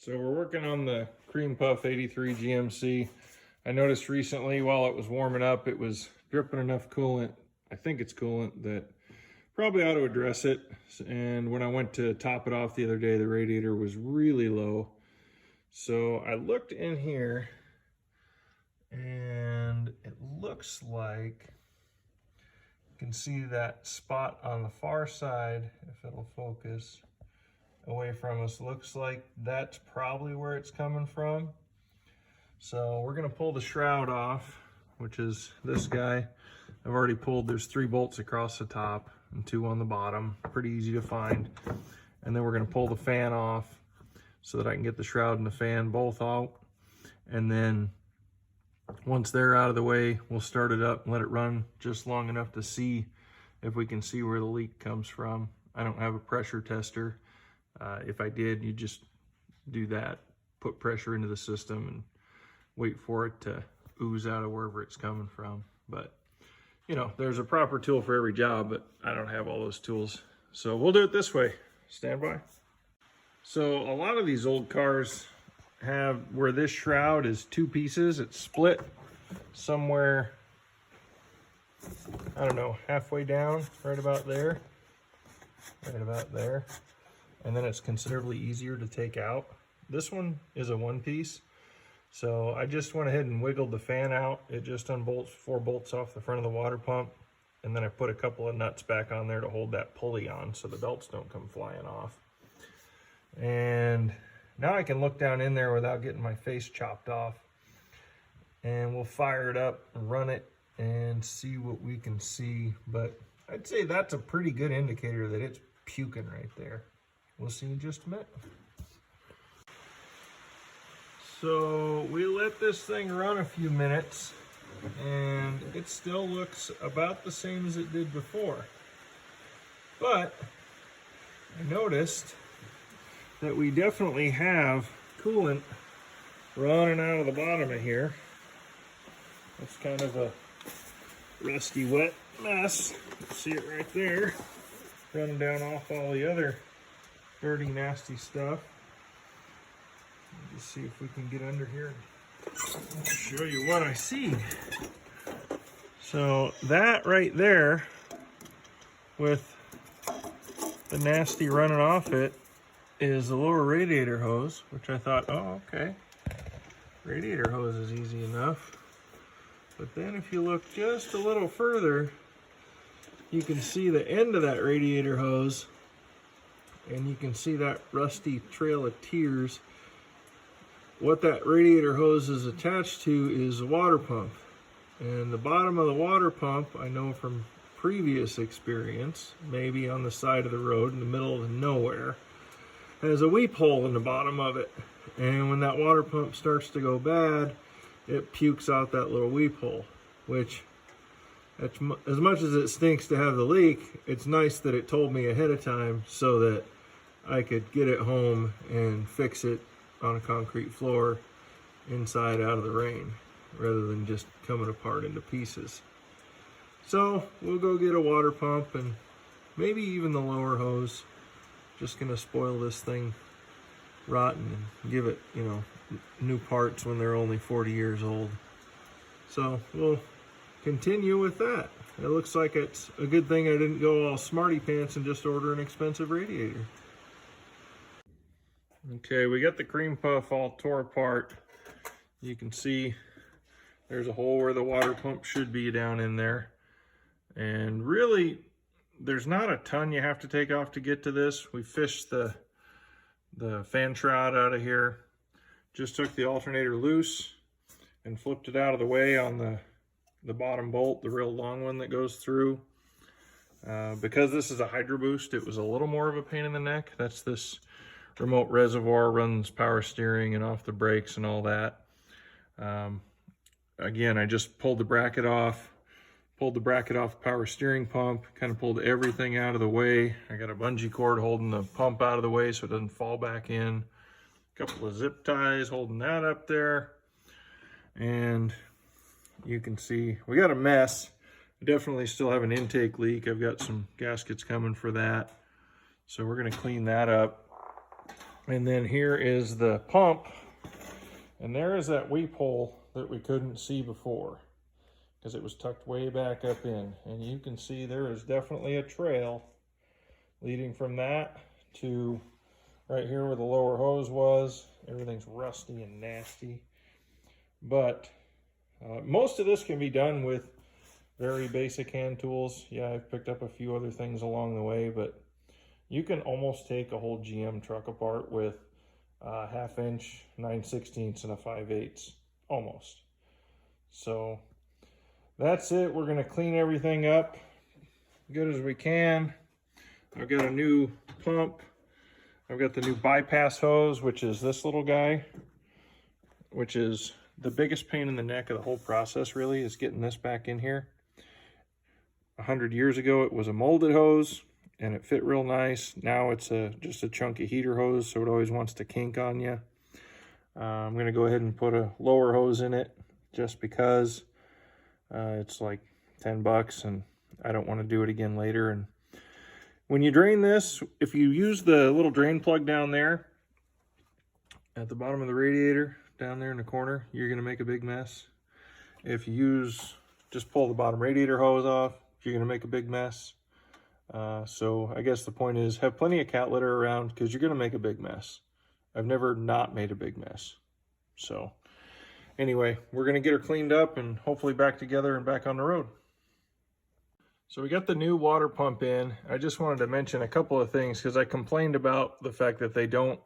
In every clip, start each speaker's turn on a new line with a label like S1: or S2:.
S1: So we're working on the Cream Puff 83 GMC. I noticed recently while it was warming up, it was dripping enough coolant. I think it's coolant that probably ought to address it. And when I went to top it off the other day, the radiator was really low. So I looked in here and it looks like you can see that spot on the far side, if it'll focus away from us. Looks like that's probably where it's coming from. So we're gonna pull the shroud off, which is this guy. I've already pulled, there's 3 bolts across the top and 2 on the bottom, pretty easy to find. And then we're gonna pull the fan off so that I can get the shroud and the fan both out. And then once they're out of the way, we'll start it up and let it run just long enough to see if we can see where the leak comes from. I don't have a pressure tester. If I did, you just do that, put pressure into the system and wait for it to ooze out of wherever it's coming from. But, you know, there's a proper tool for every job, but I don't have all those tools. So we'll do it this way. Stand by. So a lot of these old cars have where this shroud is 2 pieces. It's split somewhere, I don't know, halfway down, right about there. And then it's considerably easier to take out. This one is a 1 piece. So I just went ahead and wiggled the fan out. It just unbolts 4 bolts off the front of the water pump. And then I put a couple of nuts back on there to hold that pulley on so the belts don't come flying off. And now I can look down in there without getting my face chopped off. And we'll fire it up and run it and see what we can see. But I'd say that's a pretty good indicator that it's puking right there. We'll see in just a minute. So we let this thing run a few minutes and it still looks about the same as it did before. But I noticed that we definitely have coolant running out of the bottom of here. It's kind of a rusty, wet mess. See it right there, running down off all the other dirty, nasty stuff. Let's see if we can get under here and show you what I see. So that right there, with the nasty running off it, is the lower radiator hose, which I thought, oh, okay, radiator hose is easy enough. But then if you look just a little further, you can see the end of that radiator hose, and you can see that rusty trail of tears. What that radiator hose is attached to is a water pump. And the bottom of the water pump, I know from previous experience, maybe on the side of the road in the middle of nowhere, has a weep hole in the bottom of it. And when that water pump starts to go bad, it pukes out that little weep hole, which, as much as it stinks to have the leak, it's nice that it told me ahead of time so that I could get it home and fix it on a concrete floor inside out of the rain, rather than just coming apart into pieces. So we'll go get a water pump and maybe even the lower hose. Just gonna spoil this thing rotten and give it, you know, new parts when they're only 40 years old. So we'll continue with that. It looks like it's a good thing I didn't go all smarty pants and just order an expensive radiator. Okay, we got the Cream Puff all tore apart. You can see there's a hole where the water pump should be down in there. And really, there's not a ton you have to take off to get to this. We fished the fan shroud out of here. Just took the alternator loose and flipped it out of the way on the bottom bolt, the real long one that goes through. Because this is a Hydro Boost, it was a little more of a pain in the neck. That's this remote reservoir, runs power steering and off the brakes and all that. Again, I just pulled the bracket off the power steering pump, kind of pulled everything out of the way. I got a bungee cord holding the pump out of the way so it doesn't fall back in. A couple of zip ties holding that up there. And you can see we got a mess. I definitely still have an intake leak. I've got some gaskets coming for that. So we're gonna clean that up. And then here is the pump. And there is that weep hole that we couldn't see before because it was tucked way back up in. And you can see there is definitely a trail leading from that to right here where the lower hose was. Everything's rusty and nasty. But most of this can be done with very basic hand tools. Yeah, I've picked up a few other things along the way, but you can almost take a whole GM truck apart with a 1/2 inch, 9/16 and a 5/8, almost. So that's it. We're gonna clean everything up good as we can. I've got a new pump. I've got the new bypass hose, which is this little guy, which is the biggest pain in the neck of the whole process, really, is getting this back in here. 100 years ago, it was a molded hose, and it fit real nice. Now it's just a chunky heater hose, so it always wants to kink on you. I'm going to go ahead and put a lower hose in it, just because it's like 10 bucks, and I don't want to do it again later. And when you drain this, if you use the little drain plug down there at the bottom of the radiator, down there in the corner, you're going to make a big mess. If you just pull the bottom radiator hose off, you're going to make a big mess. So I guess the point is, have plenty of cat litter around, because you're going to make a big mess. I've never not made a big mess. So anyway, we're going to get her cleaned up and hopefully back together and back on the road. So we got the new water pump in. I just wanted to mention a couple of things, because I complained about the fact that they don't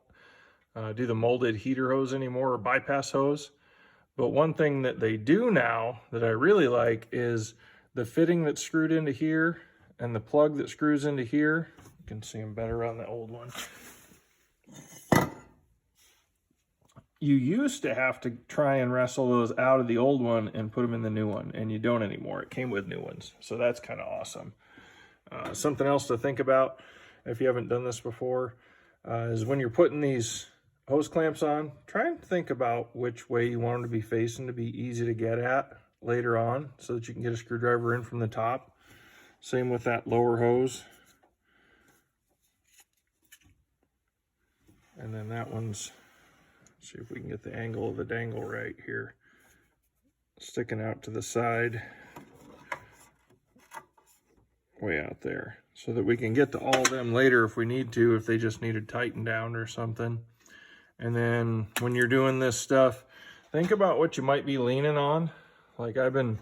S1: do the molded heater hose anymore, or bypass hose. But one thing that they do now that I really like is the fitting that's screwed into here and the plug that screws into here. You can see them better on the old one. You used to have to try and wrestle those out of the old one and put them in the new one, and you don't anymore. It came with new ones, so that's kind of awesome. Something else to think about if you haven't done this before is when you're putting these hose clamps on, try and think about which way you want them to be facing to be easy to get at later on, so that you can get a screwdriver in from the top. Same with that lower hose. And then that one's, see if we can get the angle of the dangle right here, sticking out to the side, way out there, so that we can get to all of them later if we need to, if they just needed tightened down or something. And then when you're doing this stuff, think about what you might be leaning on. Like I've been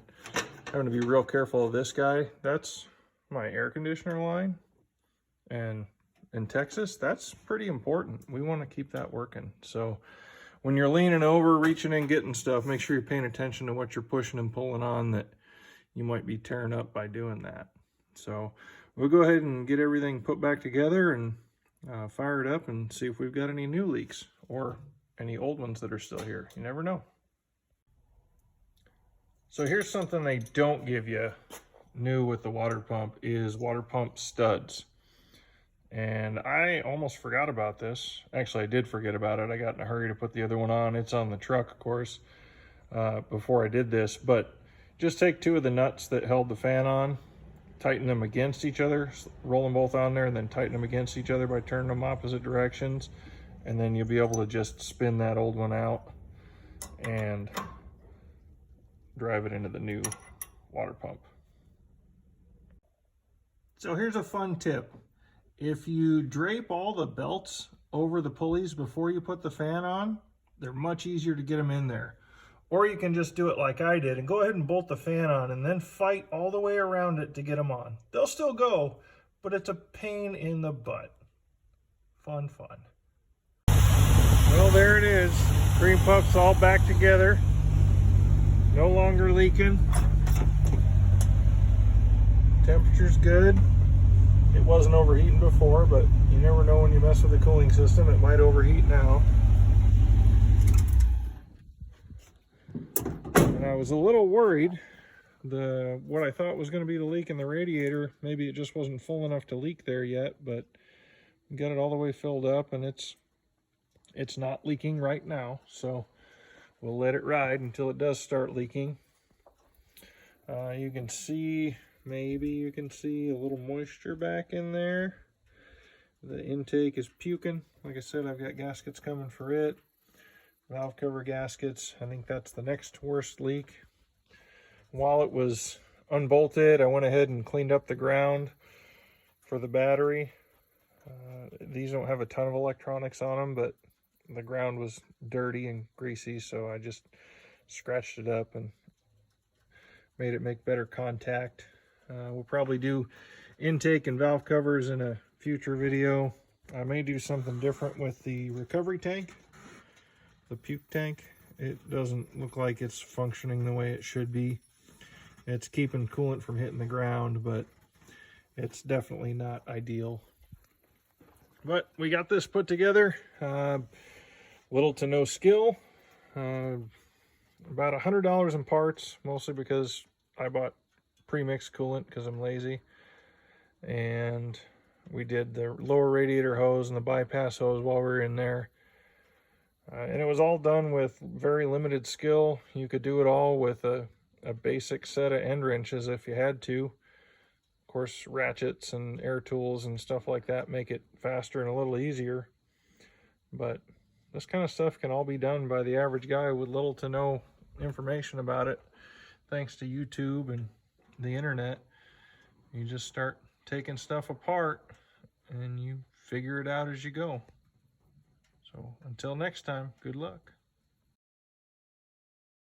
S1: having to be real careful of this guy. That's my air conditioner line. And in Texas, that's pretty important. We want to keep that working. So when you're leaning over, reaching in, getting stuff, make sure you're paying attention to what you're pushing and pulling on, that you might be tearing up by doing that. So we'll go ahead and get everything put back together and fire it up and see if we've got any new leaks or any old ones that are still here. You never know. So here's something they don't give you new with the water pump, is water pump studs. And I almost forgot about this. Actually, I did forget about it. I got in a hurry to put the other one on. It's on the truck, of course, before I did this. But just take two of the nuts that held the fan on, tighten them against each other, roll them both on there, and then tighten them against each other by turning them opposite directions. And then you'll be able to just spin that old one out and drive it into the new water pump. So here's a fun tip. If you drape all the belts over the pulleys before you put the fan on, they're much easier to get them in there. Or you can just do it like I did and go ahead and bolt the fan on and then fight all the way around it to get them on. They'll still go, but it's a pain in the butt. Fun, fun. Well, there it is. Green pump's all back together. No longer leaking. Temperature's good. It wasn't overheating before, but you never know when you mess with the cooling system. It might overheat now. And I was a little worried. What I thought was going to be the leak in the radiator, maybe it just wasn't full enough to leak there yet, but we got it all the way filled up, and it's not leaking right now, so we'll let it ride until it does start leaking. You can see, maybe you can see a little moisture back in there. The intake is puking. Like I said, I've got gaskets coming for it. Valve cover gaskets. I think that's the next worst leak. While it was unbolted, I went ahead and cleaned up the ground for the battery. These don't have a ton of electronics on them, but the ground was dirty and greasy, so I just scratched it up and made it make better contact. We'll probably do intake and valve covers in a future video. I may do something different with the recovery tank, the puke tank. It doesn't look like it's functioning the way it should be. It's keeping coolant from hitting the ground, but it's definitely not ideal. But we got this put together. Little to no skill. About $100 in parts, mostly because I bought pre-mixed coolant because I'm lazy. And we did the lower radiator hose and the bypass hose while we were in there. And it was all done with very limited skill. You could do it all with a basic set of end wrenches if you had to. Of course, ratchets and air tools and stuff like that make it faster and a little easier. But this kind of stuff can all be done by the average guy with little to no information about it. Thanks to YouTube and the internet, you just start taking stuff apart and you figure it out as you go. So until next time, good luck.